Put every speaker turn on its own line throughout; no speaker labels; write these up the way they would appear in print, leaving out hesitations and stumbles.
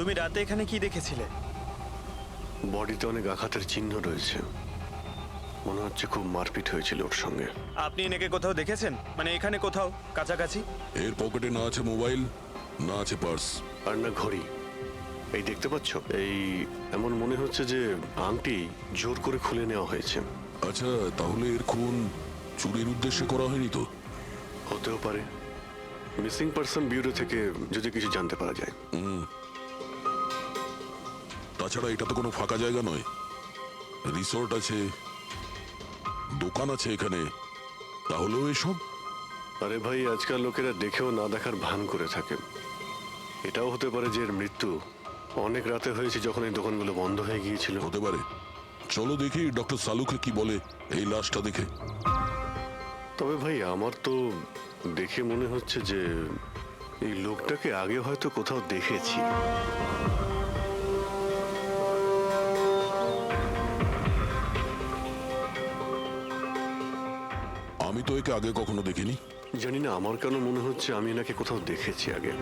তুমি রাতে এখানে কি দেখেছিলে?
বডিতে অনেক আঘাতের চিহ্ন রয়েছে, মনে হচ্ছে খুব মারপিট হয়েছিল ওর সঙ্গে।
আপনি এনাকে কোথাও দেখেছেন? মানে এখানে কোথাও কাছাকাছি?
এর পকেটে না আছে মোবাইল, না আছে পার্স।
আর না ঘড়ি। এই দেখতে পাচ্ছ, এই এমন মনে হচ্ছে যে আংটি জোর করে খুলে নেওয়া হয়েছে।
আচ্ছা, তাহলে এর খুন চুরির উদ্দেশ্যে করা হয়নি তো?
হতেও পারে। মিসিং পারসন ব্যুরো থেকে যদি কিছু জানতে পারা যায়।
তাছাড়া এটা তো কোনো ফাঁকা জায়গা নয়, রিসোর্ট আছে, দোকান আছে এখানে, তাহলেও এসব?
আরে ভাই, আজকাল লোকেরা দেখেও না দেখার ভান করে থাকে। এটাও হতে পারে যে এর মৃত্যু অনেক রাতে হয়েছে, যখন এই দোকানগুলো বন্ধ হয়ে গিয়েছিল।
হতে পারে। চলো দেখি ডক্টর সালুকে কি বলে এই লাশটা দেখে।
তবে ভাই, আমার তো দেখে মনে হচ্ছে যে এই লোকটাকে আগে হয়তো কোথাও দেখেছি।
আমি তো একে আগে কখনো দেখিনি।
জানি না, আমার কেন মনে হচ্ছে আমি এনাকে কোথাও দেখেছি আগে।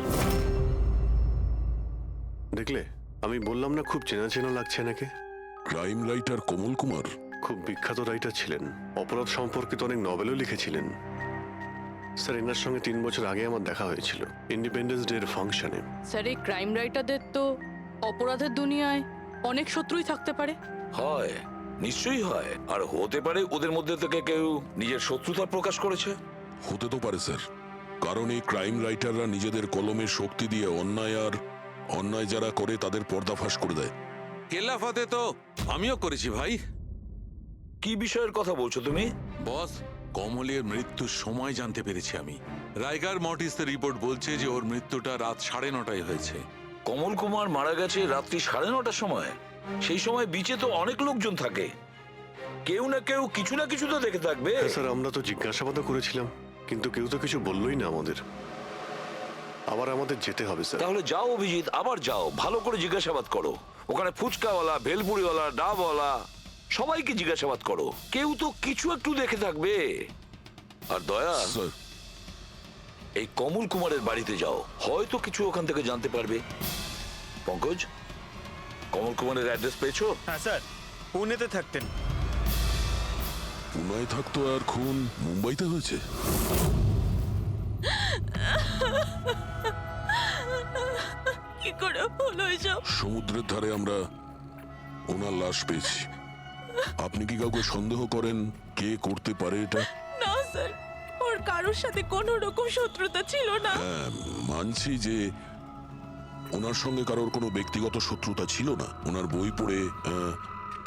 দেখলে, আমি বললাম না খুব চেনা চেনা লাগছে এনাকে।
ক্রাইম রাইটার কমল কুমার?
খুব বিখ্যাত রাইটার ছিলেন, অপরাধ সম্পর্কিত অনেক নভেলও লিখেছিলেন। স্যার, এনার সঙ্গে 3 বছর আগে আমার দেখা হয়েছিল ইন্ডিপেন্ডেন্স ডে এর ফাংশনে।
স্যার, এই ক্রাইম রাইটারদের তো অপরাধের দুনিয়ায় অনেক শত্রুই থাকতে পারে।
হয়, নিশ্চয়ই হয়। আর হতে পারে ওদের মধ্যে থেকে কেউ নিজের শত্রুতা প্রকাশ করেছে।
হতে তো পারে স্যার, কারণ এই ক্রাইম রাইটাররা নিজেদের কলমের শক্তি দিয়ে অন্যায় যারা করে তাদের পর্দাফাশ করে দেয়।
কেল্লাফাতে তো আমিও করেছি ভাই।
কি বিষয়ের কথা বলছো তুমি?
বস, কমলের মৃত্যুর সময় জানতে পেরেছি আমি। রাইগার মর্টিসের রিপোর্ট বলছে যে ওর মৃত্যুটা রাত 9:30টায় হয়েছে।
কমল কুমার মারা গেছে রাত্রি 9:30টার সময়। সেই সময় বিচে তো অনেক লোকজন থাকে, কেউ না কেউ কিছু না কিছু তো দেখে থাকবে।
হ্যাঁ স্যার, আমরা তো জিজ্ঞাসাবাদও করেছিলাম, কিন্তু কেউ তো কিছু বললোই না আমাদের। আবার আমাদের যেতে হবে স্যার।
তাহলে যাও অভিজিৎ, আবার যাও, ভালো করে জিজ্ঞাসাবাদ করো। ওখানে ফুচকাওয়ালা, ভেলপুরিওয়ালা, ডাবওয়ালা সবাইকে জিজ্ঞাসাবাদ করো, কেউ তো কিছু একটু দেখে থাকবে। আর দয়া,
স্যার,
এই কমল কুমারের বাড়িতে যাও, হয়তো কিছু ওখান থেকে জানতে পারবে। পঙ্কজ, কমল কুমারের অ্যাড্রেস পেয়েছো?
হ্যাঁ স্যার, পুনেতে থাকতেন।
পুনায় থাকতো আর খুন মুম্বাইতে হয়েছে?
কি করে হলো এসব?
সমুদ্রের ধারে আমরা ওনার লাশ পেয়েছি। আপনি কি কাউকে সন্দেহ করেন কে করতে পারে এটা?
না স্যার, ওর কারোর সাথে কোনো রকম শত্রুতা ছিল না।
হ্যাঁ, মানছি যে ওনার সঙ্গে কারোর কোনো ব্যক্তিগত শত্রুতা ছিল না। ওনার বই পড়ে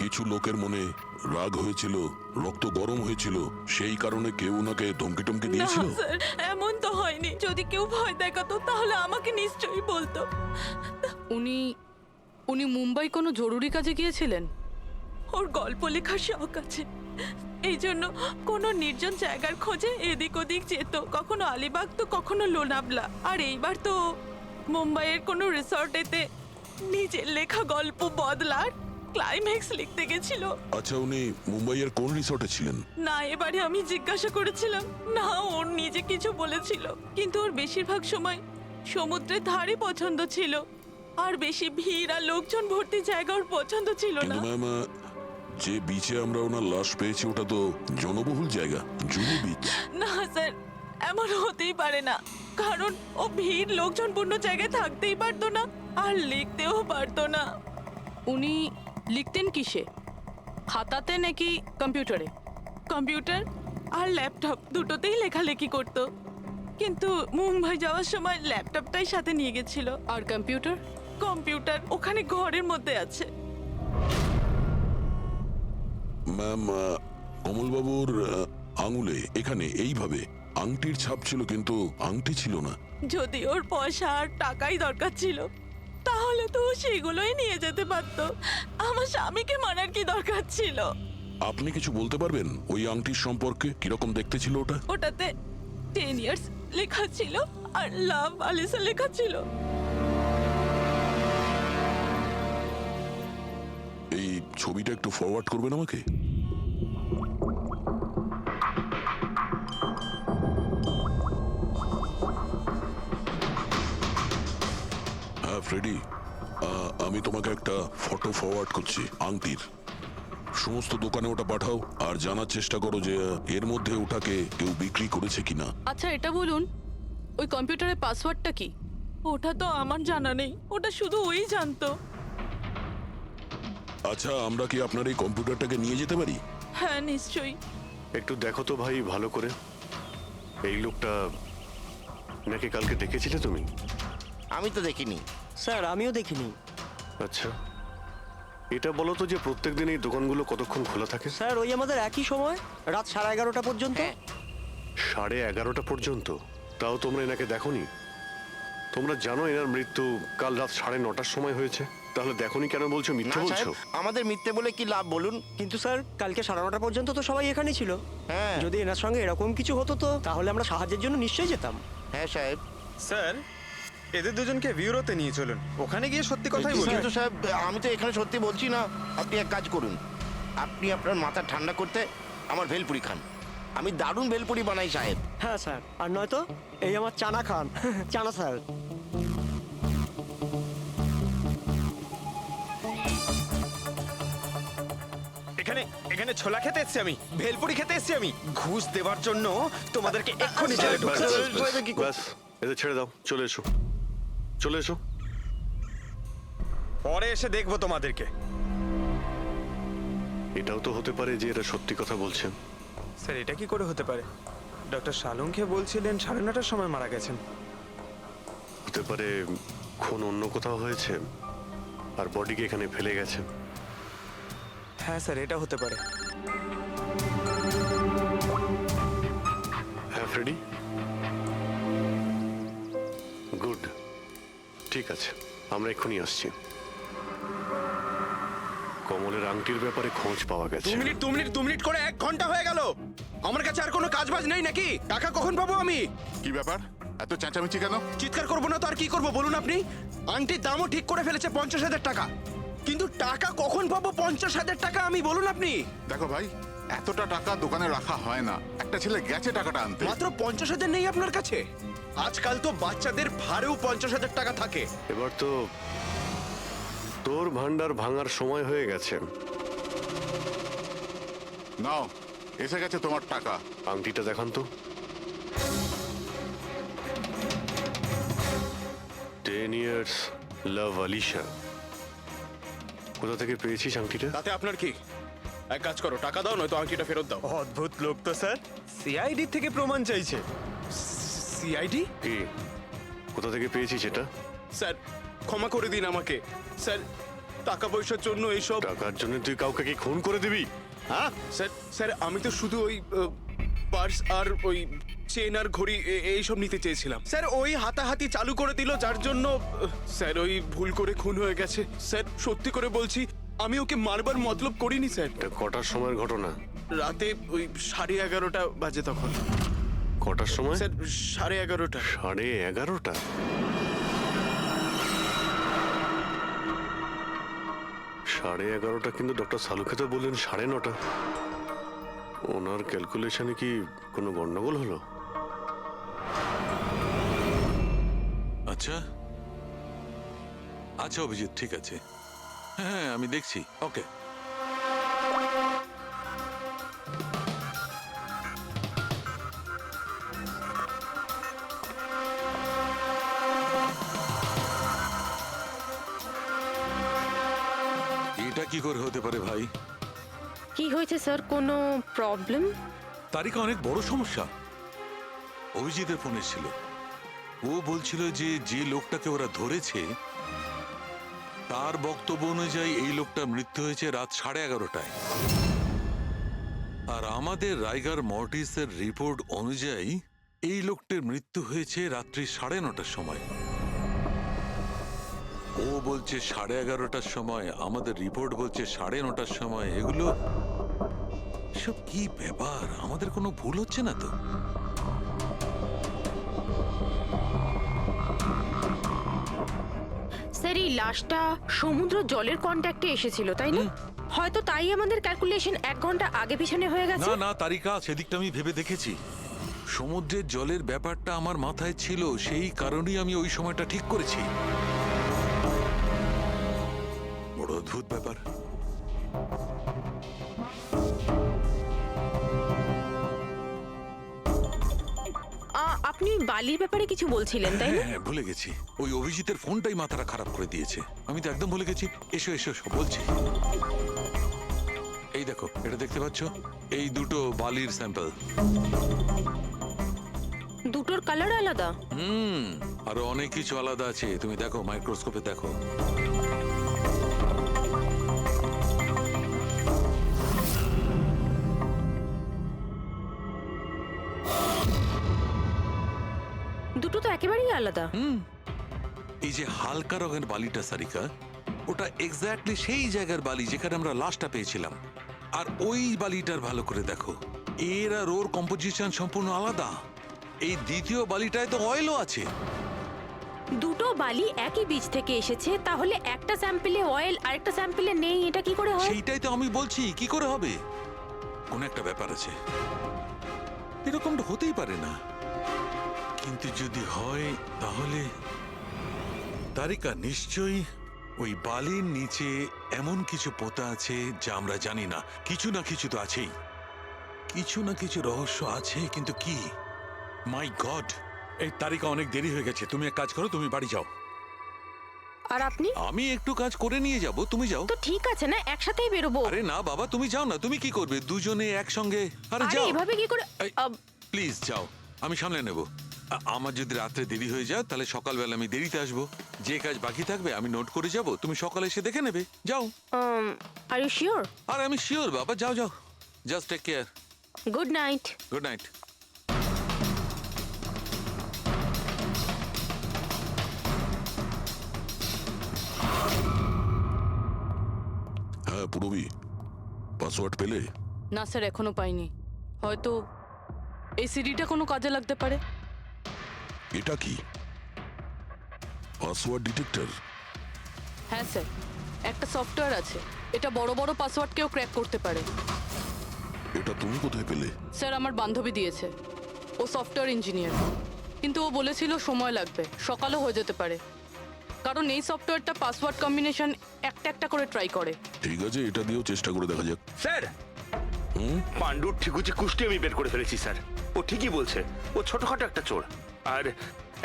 কিছু লোকের মনে রাগ হয়েছিল, রক্ত গরম হয়েছিল, সেই কারণে কেউ ওনাকে ধমকি টমকি
না
দিয়েছিল।
স্যার, এমন তো হয়নি। যদি কেউ ভয় দেখাতো তাহলে আমাকে নিশ্চয়ই বলতো। উনি উনি মুম্বাই কোনো জরুরি কাজে গিয়েছিলেন। ওর গল্প লেখার শখ আছে, এই জন্য কোনো নির্জন জায়গার খোঁজে এদিক ওদিক যেত, কখনো আলিবাগ তো কখনো লোনাভলা। আর এইবার তো মুম্বাইয়ের কোনো রিসর্টেতে নিজের লেখা গল্প বদলার ক্লাইম্যাক্স লিখতে গেছিল।
আচ্ছা, উনি মুম্বাইয়ের কোন রিসর্টে ছিলেন?
না, এবারে আমি জিজ্ঞাসা করেছিলাম না, ওর নিজে কিছু বলেছিল, কিন্তু ওর বেশিরভাগ সময় সমুদ্রের ধারে পছন্দ ছিল, আর বেশি ভিড় আর লোকজন ভর্তি জায়গা ওর পছন্দ ছিল না।
কিন্তু ম্যাম, যে বিচে আমরা ওনার লাশ পেয়েছি ওটা তো জনবহুল জায়গা, জুহু বিচ।
না স্যার, এমন হতেই পারে না, কারণ ও ভিড় লোকজনপূর্ণ জায়গায় থাকতেই পারতো না আর লিখতেও পারতো না। উনি লিখতেন কিসে, খাতাতে নাকি কম্পিউটারে? কম্পিউটার আর ল্যাপটপ দুটোতেই লেখালেখি করতো, কিন্তু মুম্বাই যাওয়ার সময় ল্যাপটপটাই সাথে নিয়ে গেছিল। আর কম্পিউটার? কম্পিউটার ওখানে ঘরের মধ্যে আছে।
ম্যাম, কমলবাবুর আঙুলে এখানে এইভাবে আংটির ছাপ ছিল, কিন্তু আংটি ছিল না।
যদি ওর পয়সা আর টাকাই দরকার ছিল তাহলে তো ও সেগুলোই নিয়ে যেতে পারতো। আমার স্বামীকে মারার কি দরকার ছিল?
আপনি কিছু বলতে পারবেন ওই আংটির সম্পর্কে? কিরকম দেখতে ছিল ওটা?
ওটাতে 10 ইয়ার্স লেখা ছিল আর লাভ আলিসা লেখা ছিল।
এই ছবিটা একটু ফরওয়ার্ড করবেন আমাকে? হ্যাঁ ফ্রেডি, আমি তোমাকে একটা ফটো ফরওয়ার্ড করছি আংটির। সমস্ত দোকানে ওটা পাঠাও আর জানার চেষ্টা করো যে এর মধ্যে ওটাকে কেউ বিক্রি করেছে কিনা।
আচ্ছা এটা বলুন, ওই কম্পিউটারের পাসওয়ার্ডটা কি? ওটা তো আমার জানা নেই, ওটা শুধু ওই জানতো।
আচ্ছা, আমরা কি আপনার এই কম্পিউটারটাকে নিয়ে যেতে পারি?
হ্যাঁ নিশ্চয়ই।
একটু দেখো তো ভাই ভালো করে, এই লোকটা নাকি কালকে দেখেছিলে তুমি?
আমি তো দেখিনি।
স্যার আমিও দেখিনি।
আচ্ছা, এটা বলো তো যে প্রত্যেক দিন এই দোকানগুলো কতক্ষণ খোলা থাকে?
স্যার ওই আমাদের একই সময়, রাত 11:30 পর্যন্ত।
হ্যাঁ।
11:30 পর্যন্ত? তাও তোমরা এনাকে দেখোনি? তোমরা জানো এনার মৃত্যু কাল রাত 9:30টার সময় হয়েছে, তাহলে দেখোনি কেন বলছো?
না
মিথ্যে বলছো?
সাহেব, আমাদের মিথ্যে বলে কি লাভ বলুন?
কিন্তু স্যার কালকে 9:30 পর্যন্ত তো সবাই এখানেই ছিল।
হ্যাঁ।
যদি এনার সঙ্গে এরকম কিছু হতো তো তাহলে আমরা সাহায্যের জন্য নিশ্চয়ই যেতাম।
হ্যাঁ সাহেব।
স্যার, এদের দুজনকে ব্যুরোতে নিয়ে চলুন, ওখানে গিয়ে সত্যি কথাই বলুন।
কিন্তু সাহেব, আমি তো এখানে সত্যি বলছি না। আপনি এক কাজ করুন, আপনি আপনার মাথা ঠান্ডা করতে আমার ভেলপুরি খান। আমি দারুণ ভেলপুরি বানাই সাহেব।
হ্যাঁ স্যার, আর নয়তো এই আমার চানা খান। চানা স্যার।
এখানে এখানে ছোলা খেতে এসেছি আমি, ভেলপুরি খেতে এসেছি আমি। ঘুষ দেওয়ার জন্য তোমাদেরকে এক্ষুনি জেলে
ব্যাস,
ঢুকাচ্ছি।
ব্যাস, ব্যাস, এদের ছেড়ে দাও, চলে এসো, চলে এসো।
পরে এসে দেখবো তোমাদেরকে।
এটাও তো হতে পারে যে এরা সত্যি কথা বলছেন।
স্যার, এটা কি করে হতে পারে? ডক্টর শালুংকে বলছিলেন 9:30টার সময় মারা গেছেন।
হতে পারে খুন অন্য কোথাও হয়েছে আর বডিকে এখানে ফেলে গেছে।
হ্যাঁ স্যার, এটা হতে পারে।
হ্যাঁ ফ্রেডি, গুড, ঠিক আছে, আমরা এক্ষুনি আসছি। কমলের আংটির ব্যাপারে খোঁজ পাওয়া গেছে।
2 মিনিট করে 1 ঘন্টা হয়ে গেল। আমার কাছে আর কোনো কাজ বাজ নেই নাকি? টাকা কখন পাবো আমি?
কি ব্যাপার, এত চেঁচামেচি কেন?
চিৎকার করবো না তো আর কি করবো বলুন আপনি? আংটির দামও ঠিক করে ফেলেছে 50,000 টাকা, কিন্তু টাকা কখন পাবো 50,000 টাকা আমি বলুন আপনি?
দেখো ভাই, এতটা টাকা দোকানে রাখা হয় না। একটা ছেলে গেছে টাকাটা আনতে।
মাত্র 50,000 নেই আপনার কাছে? আজকাল তো বাচ্চাদের ভাড়েও 50,000 টাকা থাকে।
এবার তো তোর ভান্ডার ভাঙার সময় হয়ে গেছে।
নাও, এসে গেছে তোমার টাকা।
আংটিটা দেখান তো। 10 years লাভ আলিশা। কোথা থেকে পেয়েছিস আংটিটা?
তাতে আপনার কি? এক কাজ করো, টাকা দাও, নয়তো আংটিটা ফেরত দাও।
অদ্ভুত লোক তো স্যার, সিআইডি থেকে প্রমাণ চাইছে।
সিআইডি?
কি, কোথা থেকে পেয়েছিস এটা?
স্যার ক্ষমা করে দিন আমাকে। স্যার টাকা পয়সার জন্য এইসব।
টাকার জন্য তুই কাউকে কি খুন করে দিবি? হ্যাঁ,
স্যার স্যার আমি তো শুধু ওই পার্স আর ওই চেন আর ঘড়ি এইসব নিতে চেয়েছিলাম। স্যার ওই হাতাহাতি চালু করে দিল, যার জন্য স্যার ওই ভুল করে খুন হয়ে গেছে। স্যার সত্যি করে বলছি, আমি ওকে মারবার মতলব করিনি স্যার।
এটা কটার সময়ের ঘটনা?
রাতে ওই 11:30 বাজে তখন।
কটার সময়?
স্যার 11:30।
11:30? সাড়ে 11:30 কিন্তু ডক্টর সালুকে তো বললেন 9:30। ওনার ক্যালকুলেশনে কি কোনো গন্ডগোল হলো?
আচ্ছা আচ্ছা অভিজিৎ, ঠিক আছে, হ্যাঁ আমি দেখছি। ওকে, এটা কি করে হতে পারে ভাই?
কি হয়েছে স্যার, কোনো প্রবলেম?
তারিকা অনেক বড় সমস্যা। অভিজিতের ফোন এসেছিল, ও বলছিল যে যে লোকটাকে ওরা ধরেছে তার বক্তব্য অনুযায়ী এই লোকটা মৃত্যু হয়েছে রাত 11:30টায়। আর আমাদের রাইগার মর্টিসের রিপোর্ট অনুযায়ী এই লোকটির মৃত্যু হয়েছে রাত্রি 9:30টার সময়। ও বলছে 11:30টার সময়, আমাদের রিপোর্ট বলছে 9:30টার সময়। এগুলো সব কি ব্যাপার? আমাদের কোনো ভুল হচ্ছে না তো?
স্যার এই লাশটা সমুদ্র জলের কন্ট্যাক্টে এসেছিল, তাই না? হয়তো তাই আমাদের ক্যালকুলেশন 1 ঘন্টা আগে পিছনে হয়ে গেছে।
না না তারিকা, সেদিকটা আমি ভেবে দেখেছি। সমুদ্রের জলের ব্যাপারটা আমার মাথায় ছিল, সেই কারণেই আমি ওই সময়টা ঠিক করেছি। অদ্ভুত ব্যাপার।
আপনি বালির ব্যাপারে কিছু বলছিলেন তাই না?
হ্যাঁ, ভুলে গেছি। ওই অভিজিতের ফোনটাই মাথাটা খারাপ করে দিয়েছে। আমি তো একদম ভুলে গেছি। এসো এসো এসো, বলছি। এই দেখো, এটা দেখতে পাচ্ছ? এই দুটো বালির স্যাম্পল।
দুটোর কালার আলাদা।
আরো অনেক কিছু আলাদা আছে, তুমি দেখো, মাইক্রোস্কোপে দেখো।
দুটো তো একেবারেই আলাদা।
এই যে হালকা রঙের বালিটা সারিকা, ওটা এক্স্যাক্টলি সেই জায়গার বালি যেখানে আমরা লাশটা পেয়েছিলাম। আর ওই বালিটার ভালো করে দেখো, এর আর ওর কম্পোজিশন সম্পূর্ণ আলাদা। এই দ্বিতীয় বালিটায় তো অয়েলও আছে।
দুটো বালি একই বীজ থেকে এসেছে, তাহলে একটা স্যাম্পলে অয়েল আর একটা স্যাম্পলে নেই, এটা কি করে হয়?
সেইটাই তো আমি বলছি, কি করে হবে? কোন একটা ব্যাপার আছে, এরকমটা হতেই পারে না। কিন্তু যদি হয় তাহলে তারিকা নিশ্চয়ই ওই বালির নিচে এমন কিছু পোতা আছে যা আমরা জানি না। কিছু না কিছু তো আছেই, কিছু না কিছু রহস্য আছে, কিন্তু কি? মাই গড, এই তারিকা অনেক দেরি হয়ে গেছে। তুমি এক কাজ করো, তুমি বাড়ি যাও।
আর আপনি?
আমি একটু কাজ করে নিয়ে যাব, তুমি যাও।
তো ঠিক আছে না, একসাথেই বেরোবো।
আরে না বাবা, তুমি যাও না। তুমি কি করবে দুজনে একসঙ্গে? আরে
আরে
যাও,
এভাবে কি করে?
প্লিজ যাও, আমি সামলে নেব। আমার যদি রাত্রে দেরি হয়ে যায় তাহলে সকালবেলা আমি দেরিতে আসবো। যে কাজ বাকি থাকবে আমি নোট করে যাব, তুমি সকালে এসে দেখে নেবে। যাও।
Are you sure?
আরে আমি শিওর বাবা, যাও যাও, just take care.
Good night.
Good night.
হ্যাঁ পুরবি, পাসওয়ার্ড পেলে?
না স্যার, এখনো পাইনি। হয়তো এই সিডিটা কোনো কাজে লাগতে পারে।
এটা কি পাসওয়ার্ড ডিটেক্টর?
হ্যাঁ স্যার, একটা সফটওয়্যার আছে, এটা বড় বড় পাসওয়ার্ডকেও ক্র্যাক করতে পারে।
এটা তুমি কোথায় পেলে?
স্যার, আমার বান্ধবী দিয়েছে। ও সফটওয়্যার ইঞ্জিনিয়ার, কিন্তু ও বলেছিল সময় লাগবে, সকালও হয়ে যেতে পারে, কারণ এই সফটওয়্যারটা পাসওয়ার্ড কম্বিনেশন একটা একটা করে ট্রাই করে।
ঠিক আছে, এটা দিয়েও চেষ্টা করে দেখা যাক।
স্যার, পাণ্ডুর ঠিকুচি কুষ্টি আমি বের করে ফেলেছি স্যার। ও ঠিকই বলছে, ও ছোটখাটো একটা চোর। আর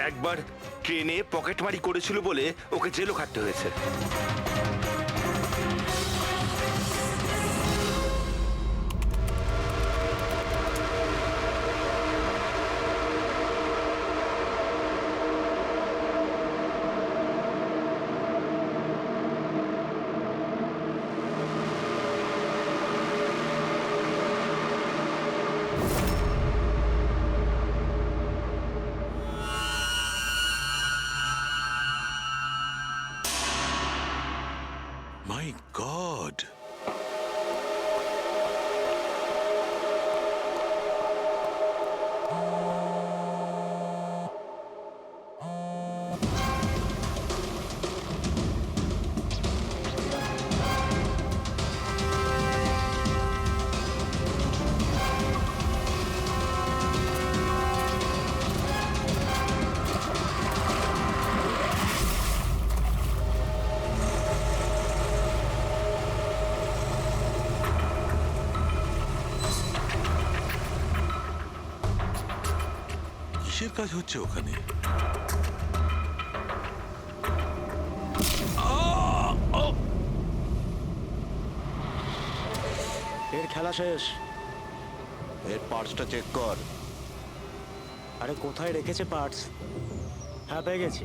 একবার ট্রেনে পকেটমারি করেছিল বলে ওকে জেলও খাটতে হয়েছে।
মাই গড, কিসের কাজ হচ্ছে ওখানে?
এর খেলা শেষ।
এর পার্টসটা চেক কর।
আরে কোথায় রেখেছে পার্টস? হ্যাঁ, পেয়ে গেছি।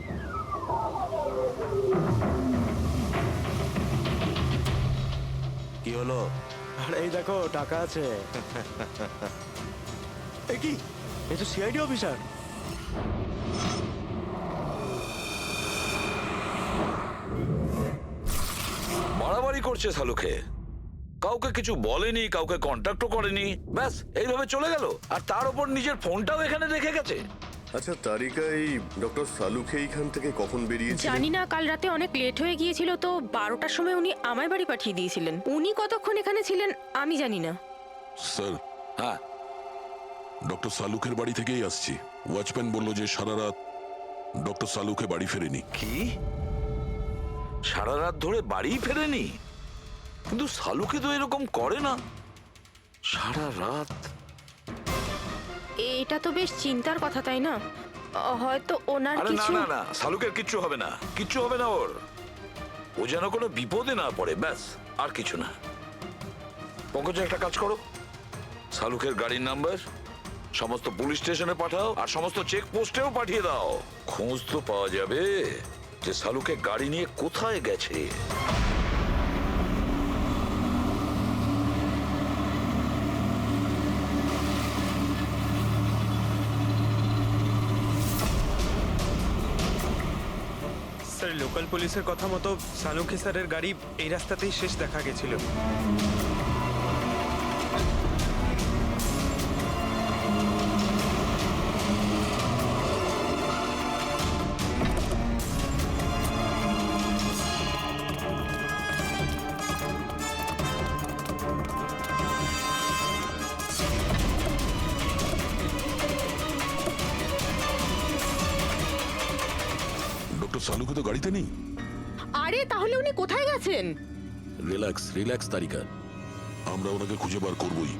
কি হলো?
আরে এই দেখো, টাকা আছে। এ কি, এ তো সিআইডি অফিসার।
বাড়াবাড়ি করছে সালুকে, কাউকে কিছু বলেনি, কাউকে কন্ট্যাক্টও করেনি, ব্যাস এইভাবে চলে গেল। আর তার উপর নিজের ফোনটাও এখানে রেখে গেছে।
আচ্ছা তারিকা, এই ডক্টর সালুকে এইখান থেকে কখন বেরিয়েছে?
জানি না, কাল রাতে অনেক লেট হয়ে গিয়েছিল তো 12টার সময় উনি আমায় বাড়ি পাঠিয়ে দিয়েছিলেন। উনি কতক্ষণ এখানে ছিলেন আমি জানি না।
স্যার,
হ্যাঁ,
ডক্টর সালুকের বাড়ি থেকেই আসছি। ওয়াচম্যান বলল যে সারা রাত ডক্টর সালুকে বাড়ি ফেরেনি।
কি?
সারা রাত ধরে বাড়ি ফেরেনি, কিন্তু সালুকে তো এরকম করে না সারা রাত।
এটা তো বেশ চিন্তার কথা, তাই না? হয়তো ওনার
আরে না
কিছু
না না, সালুকের কিচ্ছু হবে না, কিচ্ছু হবে না ওর। ও যেন কোনো বিপদে না পড়ে, ব্যাস, আর কিছু না। পঙ্কজ, একটা কাজ করো, সালুকের গাড়ির নাম্বার সমস্ত পুলিশ স্টেশনে পাঠাও আর সমস্ত চেক পোস্টেও পাঠিয়ে দাও। খোঁজ তো পাওয়া যাবে যে সালুকে গাড়ি নিয়ে কোথায় গেছে।
স্যার, লোকাল পুলিশের কথা মতো সালুঙ্কি স্যারের গাড়ি এই রাস্তাতেই শেষ দেখা গেছিল।
ডক্টর সালুকে তো গাড়িতে নেই।
আরে তাহলে উনি কোথায় গেছেন?
রিল্যাক্স রিল্যাক্স তারিকা, আমরা ওনাকে খুঁজে বার করবই।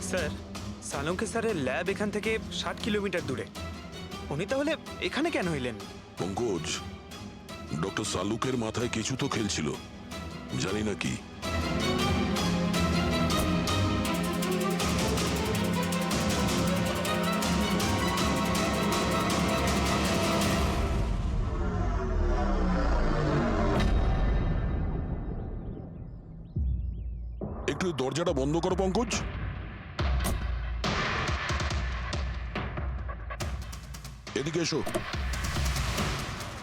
স্যার, সালুঙ্কি স্যারের ল্যাব এখান থেকে 60 কিলোমিটার দূরে। উনি তাহলে এখানে কেন এলেন?
পঙ্কজ, ডক্টর সালুকের মাথায় কিছু তো খেলছিল, জানি না কি। একটু দরজাটা বন্ধ করো পঙ্কজ। এদিকে এসো।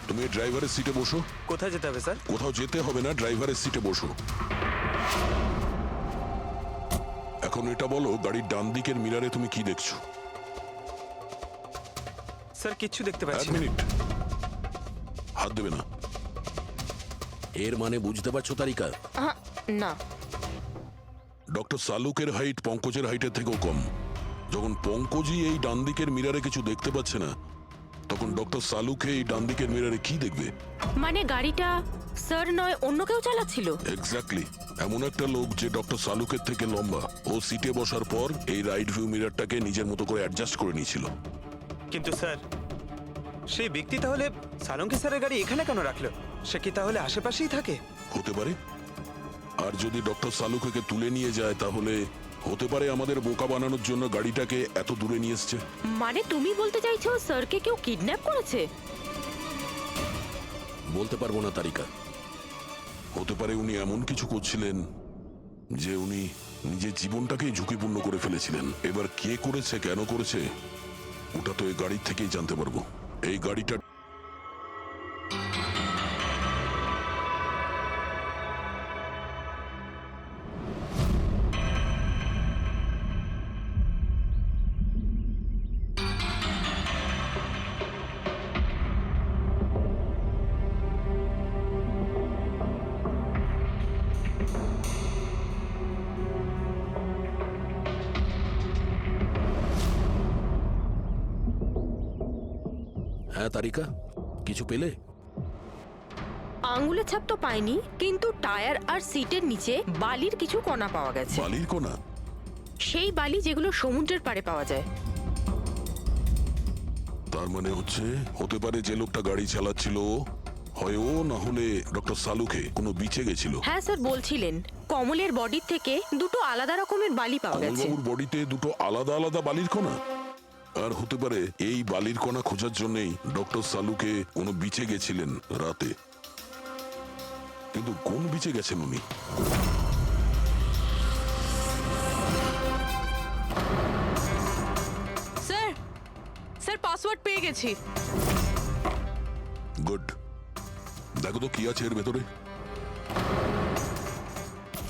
তুমি ড্রাইভারের সিটে বসো।
কোথায় যেতে হবে স্যার?
কোথাও যেতে হবে না, ড্রাইভারের সিটে বসো। এখন এটা বলো, গাড়ির ডান দিকের মিরারে তুমি কি দেখছো?
স্যার, কিচ্ছু দেখতে
এক
পাচ্ছি না।
মিনিট, হাত দেবে না।
এর মানে বুঝতে পারছো তারিকা?
না।
ডক্টর সালুকের হাইট পঙ্কজের হাইটের থেকেও কম। যখন পঙ্কজই এই ডান দিকের মিরারে কিছু দেখতে পাচ্ছে না, তখন ডক্টর সালুকে এই ডান দিকের মিরারে কি দেখবে?
মানে গাড়িটা স্যার নয়, অন্য কেউ চালাচ্ছিল?
এক্স্যাক্টলি, এমন একটা লোক যে ডক্টর সালুকের থেকে লম্বা। ও সিটে বসার পর এই রাইট ভিউ মিরারটাকে নিজের মতো করে অ্যাডজাস্ট করে নিয়েছিল।
কিন্তু স্যার, সেই ব্যক্তি তাহলে সালুঙ্কি স্যারের গাড়ি এখানে কেন রাখলো? সে কি তাহলে আশেপাশেই থাকে?
হতে পারে। আর যদি ডক্টর সালুকে তুলে নিয়ে যায়, তাহলে হতে পারে আমাদের বোকা বানানোর জন্য গাড়িটাকে এত দূরে নিয়ে এসছে।
মানে তুমি বলতে চাইছো স্যারকে কেউ কিডন্যাপ করেছে?
বলতে পারবো না তারিকা।
হতে পারে উনি এমন কিছু করছিলেন যে উনি নিজের জীবনটাকেই ঝুঁকিপূর্ণ করে ফেলেছিলেন। এবার কে করেছে, কেন করেছে, ওটা তো এই গাড়ির থেকেই জানতে পারবো। এই গাড়িটা
হ্যাঁ তারিকা, কিছু পেলে?
আঙ্গুলের ছাপ তো পাইনি, কিন্তু টায়ার আর সিটের নিচে বালির কিছু কণা পাওয়া গেছে।
বালির কোনা?
সেই বালি যেগুলো সমুদ্রের পাড়ে পাওয়া যায়।
তার মানে হচ্ছে হতে পারে যে লোকটা গাড়ি চালাচ্ছিল হয় ও, না হলে ডক্টর সালুকে কোনো বিচে গেছিল।
হ্যাঁ স্যার, বলছিলেন কমলের বডির থেকে দুটো আলাদা রকমের বালি পাওয়া গেছে।
কমলবাবুর বডিতে দুটো আলাদা আলাদা বালির কণা? আর হতে পারে এই বালির কণা খোঁজার জন্যই ডক্টর সালুকে কোনো বিচে গেছিলেন রাতে। কিন্তু কোন বিচে গেছেন উনি?
স্যার, স্যার পাসওয়ার্ড পেয়ে গেছি।
গুড, দেখো তো কি আছে এর ভেতরে।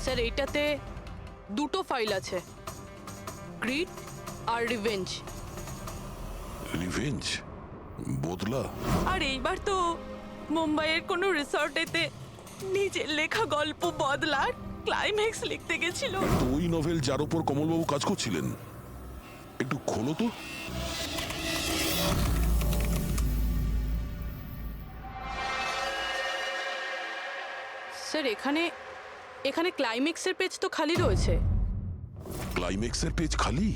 স্যার, এইটাতে দুটো ফাইল আছে, গ্রিড আর রিভেঞ্জ।
রিভেঞ্জ? বদলা?
আর এইবার তো মুম্বাইয়ের কোনো রিসর্টেতে নিজের লেখা গল্প বদলার ক্লাইম্যাক্স লিখতে গেছিল।
তো ওই নভেল যার উপর কমলবাবু কাজ করছিলেন। একটু খোলো তো।
স্যার এখানে এখানে ক্লাইম্যাক্সের পেজ তো খালি রয়েছে।
ক্লাইম্যাক্সের পেজ খালি?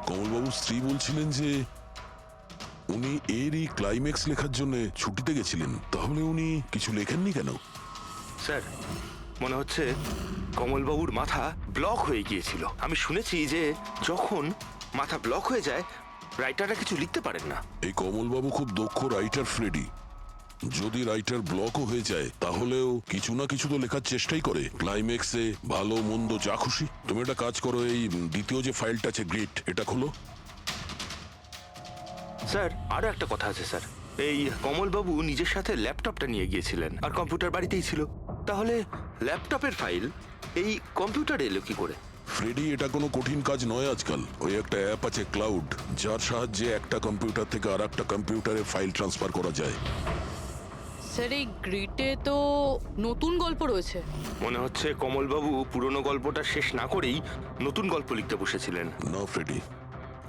কমলবাবুর স্ত্রী বলছিলেন যে উনি এরই ক্লাইম্যাক্স লেখার জন্য ছুটিতে গেছিলেন। তাহলে উনি কিছু লেখেননি কেন?
স্যার মনে হচ্ছে কমলবাবুর মাথা ব্লক হয়ে গিয়েছিল। আমি শুনেছি যে যখন মাথা ব্লক হয়ে যায় রাইটাররা কিছু লিখতে পারেন না।
এই কমলবাবু খুব দক্ষ রাইটার ফ্রেডি। যদি রাইটার ব্লকও হয়ে যায় তাহলেও কিছু না কিছু তো লেখার চেষ্টাই করে। ক্লাইম্যাক্সে ভালো মন্দ যা খুশি। তুমি একটা কাজ করো, এই দ্বিতীয় যে ফাইলটা আছে গ্রিট, এটা খোলো।
স্যার আরো একটা কথা আছে স্যার। এই কমলবাবু নিজের সাথে ল্যাপটপটা নিয়ে গিয়েছিলেন আর কম্পিউটার বাড়িতেই ছিল। তাহলে ল্যাপটপের ফাইল এই কম্পিউটারে এলো কি করে?
ফ্রেডি, এটা কোনো কঠিন কাজ নয় আজকাল। ওই একটা অ্যাপ আছে ক্লাউড, যার সাহায্যে একটা কম্পিউটার থেকে আর একটা কম্পিউটারে ফাইল ট্রান্সফার করা যায়।
স্যার এই গ্রিটে তো নতুন গল্প রয়েছে।
মনে হচ্ছে কমলবাবু পুরনো গল্পটা শেষ না করেই নতুন গল্প লিখতে বসেছিলেন।
না ফ্রেডি,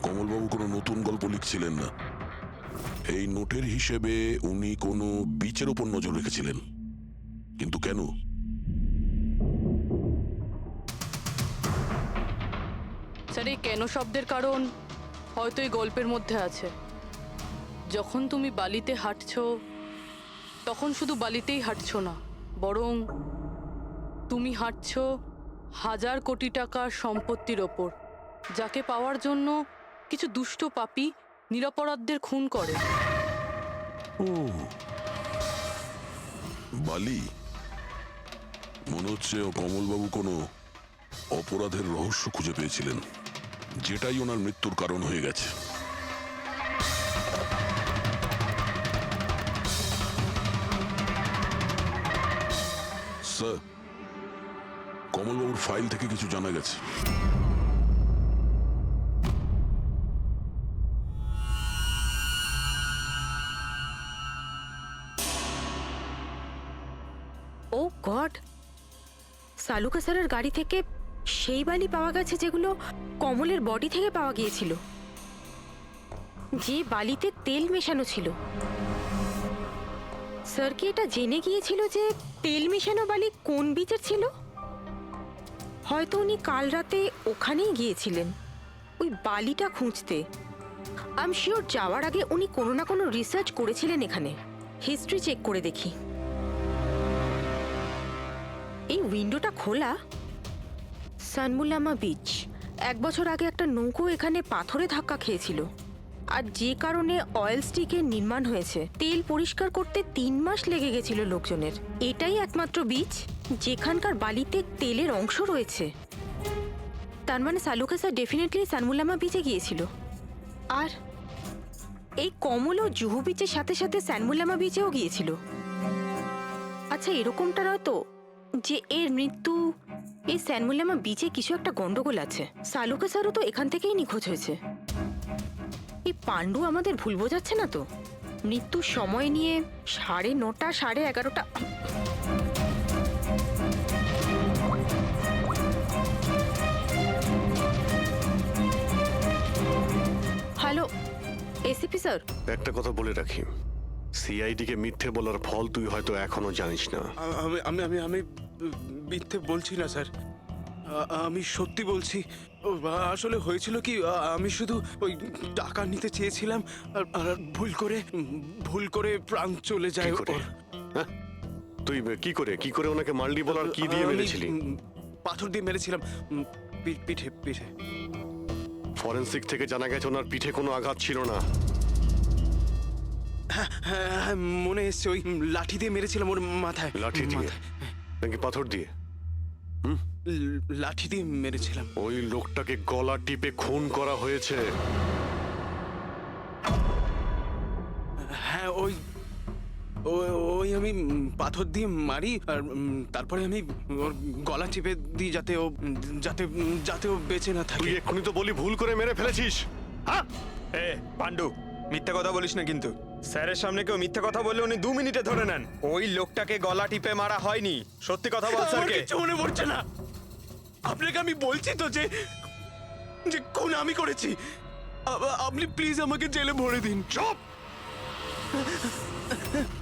কমলবাবু কোনো নতুন গল্প লিখছিলেন না। এই নোটের হিসেবে উনি কোনো বিচের ওপর নজর রেখেছিলেন। কিন্তু কেন?
স্যার এই কেন শব্দের কারণ হয়তো এই গল্পের মধ্যে আছে। যখন তুমি বালিতে হাঁটছো তখন শুধু বালিতেই হাঁটছো না, বরং তুমি হাঁটছো 1000 কোটি টাকার সম্পত্তির ওপর, যাকে পাওয়ার জন্য কিছু দুষ্ট পাপী নিরপরাধদের খুন করে।
ও বালি, মনে হচ্ছে কমলবাবু কোনো অপরাধের রহস্য খুঁজে পেয়েছিলেন, যেটাই ওনার মৃত্যুর কারণ হয়ে গেছে। স্যার, কমলবাবুর ফাইল থেকে কিছু জানা গেছে।
ও গড, সালুকা স্যারের গাড়ি থেকে সেই বালি পাওয়া গেছে যেগুলো কমলের বডি থেকে পাওয়া গিয়েছিল, যে বালিতে তেল মেশানো ছিল। স্যার কি এটা জেনে গিয়েছিল যে তেল মেশানো বালি কোন বীচের ছিল? হয়তো উনি কাল রাতে ওখানেই গিয়েছিলেন ওই বালিটা খুঁজতে। আই এম শিওর যাওয়ার আগে উনি কোনো না কোনো রিসার্চ করেছিলেন এখানে। হিস্ট্রি চেক করে দেখি। এই উইন্ডোটা খোলা। সানমুলামা বিচ, 1 বছর আগে একটা নৌকো এখানে পাথরে ধাক্কা খেয়েছিল, আর যে কারণে অয়েল স্টিকের নির্মাণ হয়েছে। তেল পরিষ্কার করতে 3 মাস লেগে গেছিল লোকজনের। এটাই একমাত্র বিচ যেখানকার বালিতে তেলের অংশ রয়েছে। তার মানে সালুকা স্যার ডেফিনেটলি সানমুলামা বিচে গিয়েছিল। আর এই কমলও জুহু বিচের সাথে সাথে সানমুলামা বিচেও গিয়েছিল। আচ্ছা, এরকমটা নয় তো যে এর মৃত্যু এই সানমুলামা বিচে কিছু একটা গন্ডগোল আছে? সালুকা স্যারও তো এখান থেকেই নিখোঁজ হয়েছে। এই পাণ্ডু আমাদের ভুল বোঝাচ্ছে না তো? মৃত্যুর সময় নিয়ে 9:30 11:30। হ্যালো এসিপি স্যার,
একটা কথা বলে রাখি, সিআইডি কে মিথ্যে বলার ফল তুই হয়তো এখনো জানিস না।
আমি আমি আমি মিথ্যে বলছি না স্যার, আমি সত্যি বলছি। আসলে হয়েছিল কি, আমি শুধু ওই টাকা নিতে চেয়েছিলাম আর ভুল করে প্রাণ চলে যায় ওর।
হ্যাঁ? তুই কি করে ওনাকে মাল্ডি বলার কি দিয়ে মেরেছিলি?
পাথর দিয়ে মেরেছিলাম, পিঠে।
ফরেনসিক থেকে জানা গেছে ওনার পিঠে কোনো আঘাত ছিল না।
হ্যাঁ, মনে এসছে ওই লাঠি দিয়ে মেরেছিলাম ওর মাথায়।
লাঠি দিয়ে নাকি পাথর দিয়ে?
লাঠি দিয়ে মেরেছিলাম।
ওই লোকটাকে গলা টিপে খুন করা হয়েছে।
হ্যাঁ, ওই আমি পাথর দিয়ে মারি আর তারপরে আমি ওর গলা চিপে দিই যাতে ও বেঁচে না থাকে।
তুই এক্ষুনি তো বলি ভুল করে মেরে ফেলেছিস।
হ্যাঁ পাণ্ডু, মিথ্যা কথা বলিস না কিন্তু। স্যারের সামনে কেউ মিথ্যা কথা বললে উনি 2 মিনিটে ধরে নেন। ওই লোকটাকে গলা টিপে মারা হয়নি। সত্যি কথা বল স্যারকে।
কিছু মনে পড়ছে না। আপনাকে আমি বলছি তো যে যে খুন আমি করেছি। আপনি প্লিজ আমাকে জেলে ভরে দিন।
চুপ!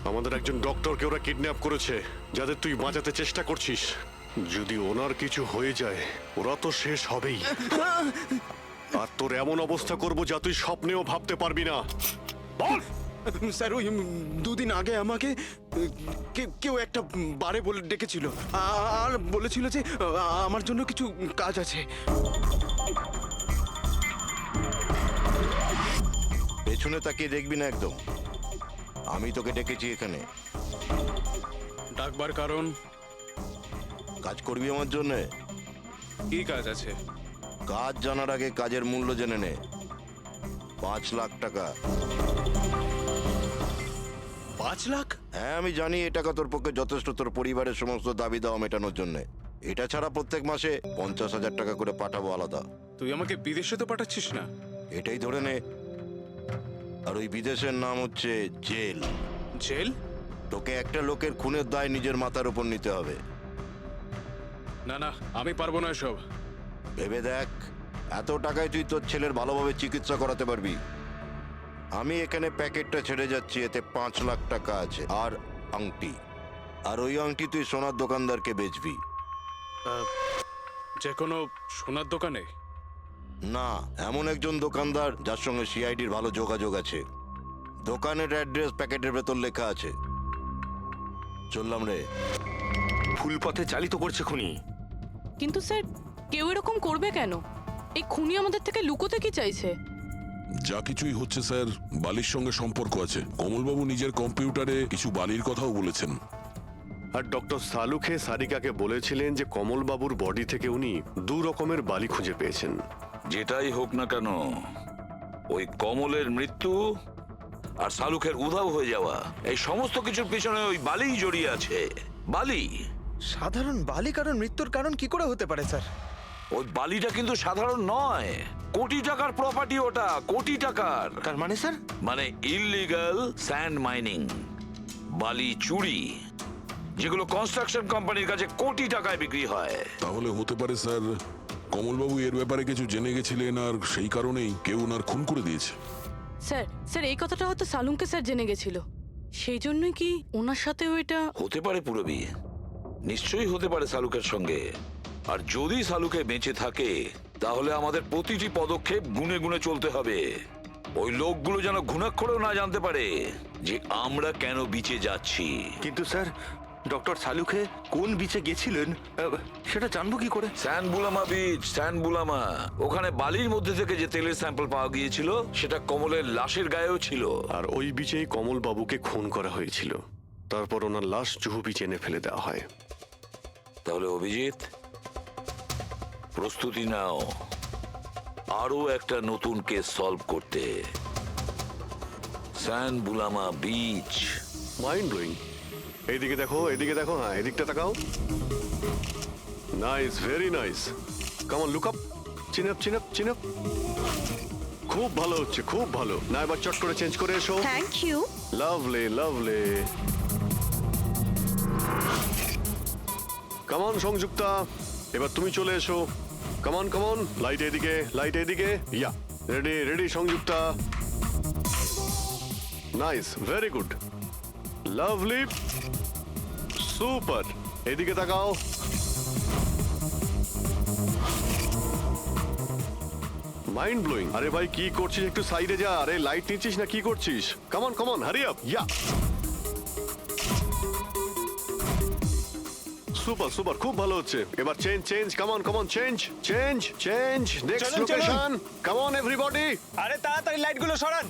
আমাদের একজন ডক্টরকে ওরা কিডন্যাপ করেছে, যাদের তুই বাঁচাতে চেষ্টা করছিস। যদি ওনার কিছু হয়ে যায় ওরা তো শেষ হবেই। আর তোর এমন অবস্থা করব যা তুই স্বপ্নেও ভাবতে পারবি না। বল!
স্যার ওই 2 দিন আগে আমাকে কেউ একটা বারে বলে ডেকেছিল আর বলেছিল যে আমার জন্য কিছু কাজ আছে।
পেছনে তাকিয়ে দেখবি না একদম। আমি তোকে ডেকেছি এখানে।
ডাকবার কারণ?
কাজ করবি আমার জন্য?
কি কাজ আছে?
কাজ জানার আগে কাজের মূল্য জেনে নে। 5 লাখ টাকা।
5 লাখ?
হ্যাঁ আমি জানি এই টাকা তোর পক্ষে যথেষ্ট তোর পরিবারের সমস্ত দাবি দাওয়া মেটানোর জন্য। এটা ছাড়া প্রত্যেক মাসে 50,000 টাকা করে পাঠাবো আলাদা।
তুই আমাকে বিদেশে তো পাঠাচ্ছিস না?
এটাই ধরে নে। আর ওই বিদেশের নাম হচ্ছে জেল।
জেল?
তোকে একটা লোকের খুনের দায় নিজের মাথার উপর নিতে হবে।
না না, আমি পারবো না এসব।
ভেবে দেখ, এত টাকায় তুই তোর ছেলের ভালোভাবে চিকিৎসা করাতে পারবি। আমি এখানে প্যাকেটটা ছেড়ে যাচ্ছি, এতে 5 লাখ টাকা আছে আর আংটি। আর ওই আংটি তুই সোনার দোকানদারকে বেচবি।
যে কোনো সোনার দোকানে?
না, এমন একজন দোকানদার যার সঙ্গে সিআইডির ভালো যোগাযোগ আছে। দোকানের অ্যাড্রেস প্যাকেটের ভেতর লেখা আছে। চললাম রে।
ভুল পথে চালিত করছে খুনি।
কিন্তু স্যার, কেউ এরকম করবে কেন? এই খুনি আমাদের থেকে লুকোতে কি চাইছে?
যা কিছুই হচ্ছে স্যার, বালির সঙ্গে সম্পর্ক আছে। কমলবাবু নিজের কম্পিউটারে কিছু বালির কথাও বলেছেন।
আর ডক্টর সালুখে সারিকাকে বলেছিলেন যে কমলবাবুর বডি থেকে উনি 2 রকমের বালি খুঁজে পেয়েছেন।
যেটাই হোক না কেন, ওই কমলের মৃত্যু আর শালুকের উধাও হয়ে যাওয়া, এই সমস্ত কিছুর পিছনে ওই বালিই জড়িয়ে আছে। বালি।
সাধারণ বালি কারণ মৃত্যুর কারণ কি করে হতে পারে স্যার?
ওই বালিটা কিন্তু সাধারণ নয়, কোটি টাকার প্রপার্টি ওটা, কোটি টাকার।
তার মানে স্যার?
মানে ইললিগাল স্যান্ড মাইনিং, বালি চুরি, যেগুলো কনস্ট্রাকশন কোম্পানির কাছে কোটি টাকায় বিক্রি হয়।
তাহলে হতে পারে স্যার কমলবাবু এর ব্যাপারে কিছু জেনে গেছিলেন আর সেই কারণেই কেউ ওনার খুন করে দিয়েছে।
স্যার স্যার এই কথাটা হয়তো সালুমকে স্যার জেনে গেছিল, সেই জন্যই কি ওনার সাথেও এটা?
হতে পারে পুরবী, নিশ্চয়ই হতে পারে শালুকের সঙ্গে। আর যদি শালুকে বেঁচে থাকে তাহলে আমাদের প্রতিটি পদক্ষেপ গুনে গুনে চলতে হবে। ওই লোকগুলো যেন ঘুণাক্ষরেও না জানতে পারে যে আমরা কেন বিচে যাচ্ছি।
কিন্তু স্যার, ডক্টর সালুখে কোন বিচে গেছিলেন সেটা জানবো কি করে?
স্যানবুলামা বিচ, স্যানবুলামা। ওখানে বালির মধ্যে থেকে যে তেলের স্যাম্পল পাওয়া গিয়েছিল সেটা কমলের লাশের গায়েও ছিল।
আর ওই বিচেই কমলবাবুকে খুন করা হয়েছিল। তারপর ওনার লাশ জুহু বিচে এনে ফেলে দেওয়া হয়।
তাহলে অভিজিৎ, প্রস্তুতি নাও আরো একটা নতুন কেস সলভ করতে। স্যানবুলামা বিচ।
Mind blowing. এইদিকে দেখো, এদিকে দেখো, হ্যাঁ এদিকটা তাকাও। Nice, very nice. Come on, look up, chin up, chin up, chin up. খুব ভালো হচ্ছে, খুব ভালো। না এবার চট করে চেঞ্জ করে এসো।
Thank you.
Lovely, lovely. Come on Sanjukta, এবার তুমি চলে এসো। Come on, come on. Light এদিকে, লাইট এদিকে। Yeah, ready, ready Sanjukta. Nice, very good, lovely, super. এদিকে তাকাও। Mind blowing. আরে ভাই কি করছিস? একটু সাইডে যা। আরে লাইট নিচ্ছিস না কি করছিস? Come on, come on, hurry up. Yeah, super, super, খুব ভালো হচ্ছে। এবার change, change, come on, come on, change, change, change. Next
চলুন, চলুন।
লোকেশন। Come on everybody.
আরে তাড়াতাড়ি লাইটগুলো সরান।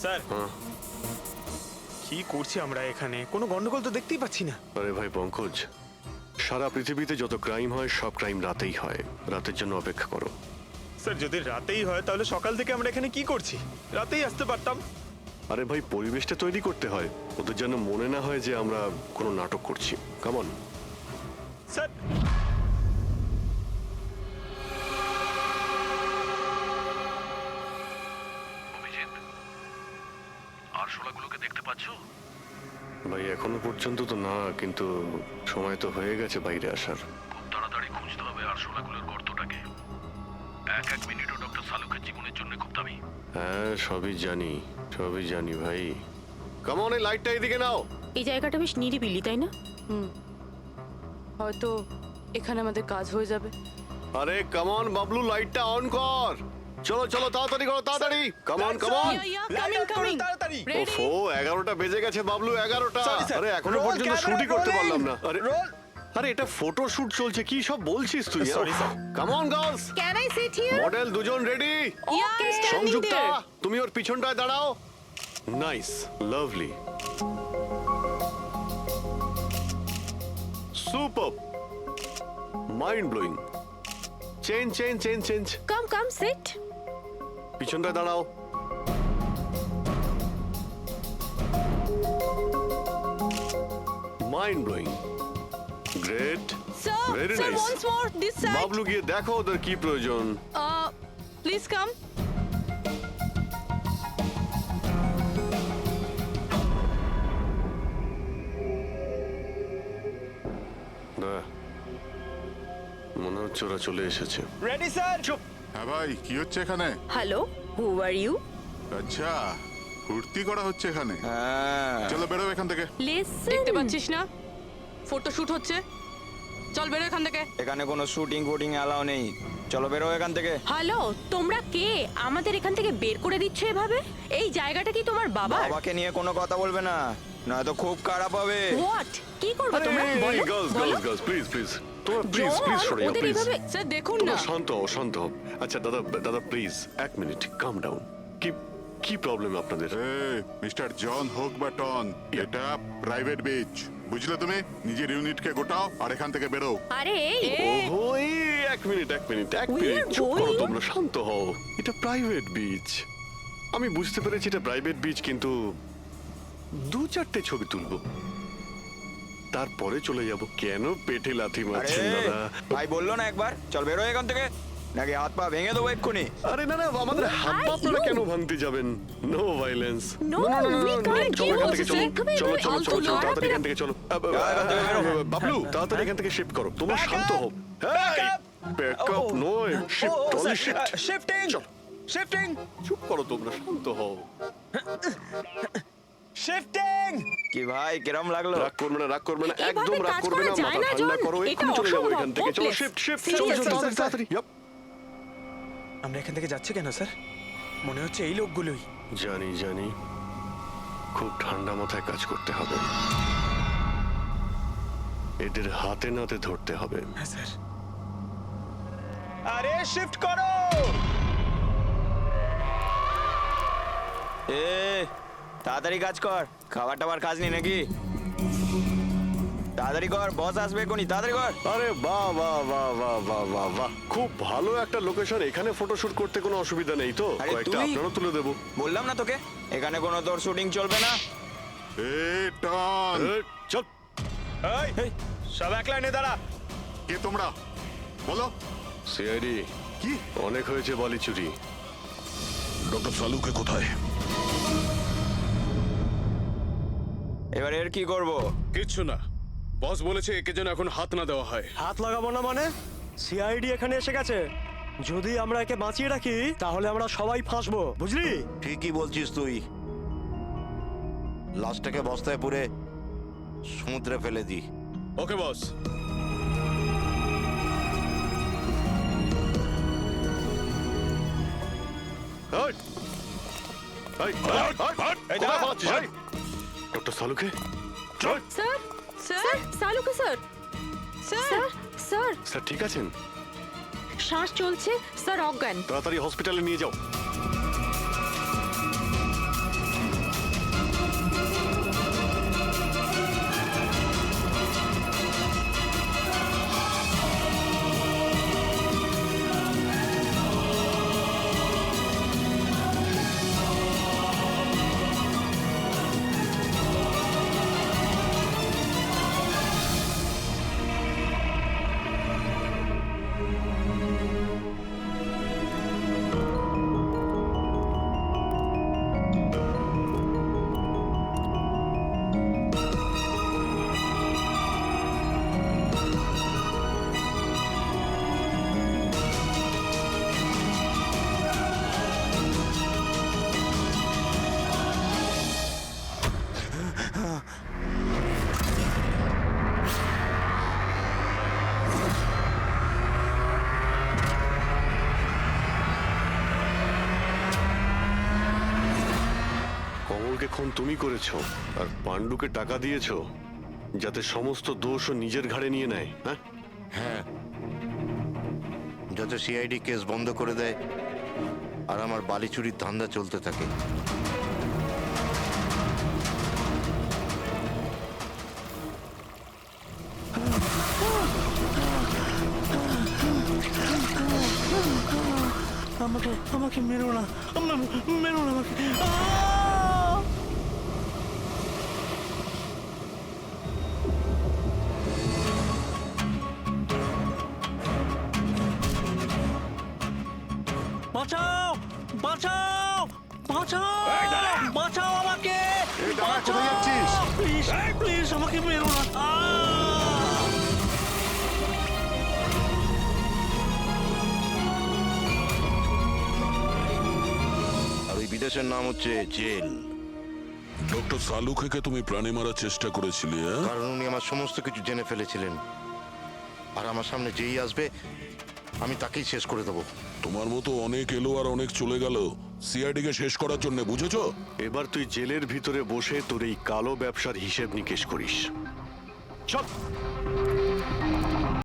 স্যার, কি করছি আমরা এখানে? কোনো গন্ডগোল তো দেখতেই পাচ্ছি না।
আরে ভাই পঙ্কজ, সারা পৃথিবীতে যত ক্রাইম হয় সব ক্রাইম রাতেই হয়। রাতের জন্য অপেক্ষা করো।
স্যার, যদি রাতেই হয় তাহলে সকাল থেকে আমরা এখানে কি করছি? রাতেই আসতে পারতাম।
আরে ভাই পরিবেশটা তৈরি করতে হয়, ওদের যেন মনে না হয় যে আমরা কোনো নাটক করছি। Come on.
স্যার,
আরশোলাগুলোকে দেখতে পাচ্ছো?
ভাই এখনো পর্যন্ত তো না, কিন্তু সময় তো হয়ে গেছে বাইরে আসার।
খুব তাড়াতাড়ি খুঁজতে হবে আরশোলাগুলো। এক মিনিটও ডক্টর সালুকের জীবনের জন্য খুব দামি।
হ্যাঁ সবই জানি ভাই। কেমন এই লাইটটা এদিকে নাও।
এই জায়গাটা বেশ নিরিবিলি তাই না?
হয়তো এখানে আমাদের কাজ হয়ে যাবে।
আরে কামন বাবলু, লাইটটা অন কর। চলো চলো তাড়াতাড়ি করো, তাড়াতাড়ি। Come on come on. ওফো 11টা বেজে গেছে বাবলু, 11টা। আরে এখনো পর্যন্ত শুটই করতে পারলাম না। আরে এটা ফটো শুট চলছে, কি সব বলছিস তুই? Sorry sir. Come on girls,
can I sit here?
Model দুজন রেডি।
ওকে,
সংযুক্তা তুমি ওর পিছনটায় দাঁড়াও। Nice, lovely, super, mind blowing. Change.
Come sit.
পিছনটায় দাঁড়াও। Mind blowing, great, very
sir
nice.
Once more this side.
Bablu গিয়ে দেখো ওদের কি প্রয়োজন।
Please come.
মনে হচ্ছে ওরা চলে এসেছে।
Ready sir. চুপ।
হ্যাঁ ভাই, কি হচ্ছে এখানে?
Hello, who are you?
আচ্ছা, ফুর্তি করা হচ্ছে এখানে। চলো বেরো এখান থেকে।
লিসেন,
দেখতে পাচ্ছিস না ফটো শুট হচ্ছে? চল বেরো এখান থেকে।
এখানে কোনো শুটিং ফুটিং অ্যালাউ নেই। চলো বেরো এখান থেকে।
হ্যালো, তোমরা কে আমাদের এখান থেকে বের করে দিচ্ছ এভাবে? এই জায়গাটা কি তোমার বাবার?
বাবাকে নিয়ে কোনো কথা বলবে না, নয়তো খুব খারাপ হবে।
হোয়াট? কি করবে তোমরা? বলো, বলো।
গার্লস প্লিজ তোমরা প্লিজ
জন,
সরে যাও
ওদের
প্লিজ।
এভাবে
স্যার দেখুন না।
শান্ত হও। আচ্ছা দাদা প্লিজ এক মিনিট, কাম ডাউন। কি প্রবলেম আপনাদের?
মিস্টার জন হোক বা টন, এটা প্রাইভেট বিচ, বুঝলে তুমি? নিজের ইউনিটকে গোটাও আর এখান থেকে বেরো।
আরে এই
ওহো, এক মিনিট চুপ করো তোমরা, শান্ত হও। এটা প্রাইভেট বিচ, আমি বুঝতে পেরেছি এটা প্রাইভেট বিচ, কিন্তু 2-4টে ছবি তুলবো, তারপরে চলে যাব। কেন পেটে লাথি মারছেন দাদা?
ভাই বললো না একবার চল বেরো এখান থেকে, নাকি হাত পা ভেঙে দেবো এক্ষুনি।
আরে না আমাদের হাত পা আপনারা কেন ভাঙতে যাবেন? No violence.
No, we can't
চলো এখান
do
থেকে,
this.
চলো তাড়াতাড়ি এখান থেকে চলো। বাবলু তাড়াতাড়ি এখান থেকে শিফট করো, তোমরা শান্ত হও। ব্যাকআপ নয়, শিফট, অনলি শিফট।
শিফটিং
চুপ করো তোমরা, শান্ত হও।
শিফটিং। কি ভাই কিরম লাগলো?
রাগ করবে না,
এভাবে
একদম রাগ
কাজ
করবে
করা
না,
যায়
মাথা
না,
ঠান্ডা
জন।
করো,
এটা
এক্ষুনি চলে যাবো
অসম্ভব,
এখান থেকে। চলো
hopeless.
শিফট,
Seriously,
চলো
sir.
তাড়াতাড়ি।
আমরা এখান থেকে যাচ্ছি কেন স্যার? মনে হচ্ছে এই লোকগুলোই।
জানি খুব ঠান্ডা মাথায় কাজ করতে হবে, এদের হাতে নাতে ধরতে হবে।
হ্যাঁ স্যার। আরে শিফট করো। তাড়াতাড়ি কাজ কর, খাবার টাবার কাজ নেই নাকি? তাড়াতাড়ি কর, বস আসবে কোনি, তাড়াতাড়ি কর।
আরে বাহ, খুব ভালো একটা লোকেশন, এখানে ফটোশুট করতে কোনো অসুবিধা নেই তো?
আরে
কয়েকটা
তুই-
আপনারও তুলে দেবো।
বললাম না তোকে এখানে কোনো তোর শুটিং চলবে না।
টন,
চল।
সব এক লাইনে দাঁড়া।
কে তোমরা? বলো।
সিআইডি।
কি?
অনেক হয়েছে বালি চুরি।
ডক্টর সালুকে কোথায়?
এবার এর কি করব?
কিচ্ছু না, বস বলেছে একে যেন এখন হাত না দেওয়া হয়।
হাত লাগাবো না মানে? সিআইডি এখানে এসে গেছে, যদি আমরা একে বাঁচিয়ে রাখি তাহলে আমরা সবাই ফাঁসবো, বুঝলি?
ঠিকই বলছিস তুই, লাশটাকে বস্তায় পুরে সমুদ্রে ফেলে দি।
Okay boss.
Doctor Saluke
sir, sir, Saluke sir, sir, sir,
sir ঠিক আছেন?
শ্বাস চলছে স্যার, অজ্ঞান।
তাড়াতাড়ি হসপিটালে নিয়ে যাও। পাণ্ডুকে খুন তুমি করেছো আর পাণ্ডুকে টাকা দিয়েছো যাতে সমস্ত দোষ ও নিজের ঘাড়ে নিয়ে নেয়, হ্যাঁ?
হ্যাঁ, যাতে সিআইডি কেস বন্ধ করে দেয় আর আমার বালি চুরির ধান্দা চলতে থাকে।
আমাকে মেরো না, মেরো না আমাকে। বাঁচাও, বাঁচাও, বাঁচাও, বাঁচাও আমাকে।
কোথায় যাচ্ছিস?
প্লিজ, প্লিজ আমাকে মেরো না।
আর ওই বিদেশের নাম হচ্ছে জেল।
ডক্টর সালুখেকে তুমি প্রাণে মারার চেষ্টা করেছিলে, হ্যাঁ?
কারণ উনি আমার সমস্ত কিছু জেনে ফেলেছিলেন, আর আমার সামনে যেই আসবে আমি তাকেই শেষ করে দেবো।
তোমার মতো অনেক এলো আর অনেক চলে গেল সিআইডি কে শেষ করার জন্য, বুঝেছো?
এবার তুই জেলের ভিতরে বসে তোর এই কালো ব্যবসার হিসেব নিকেশ করিস। চল।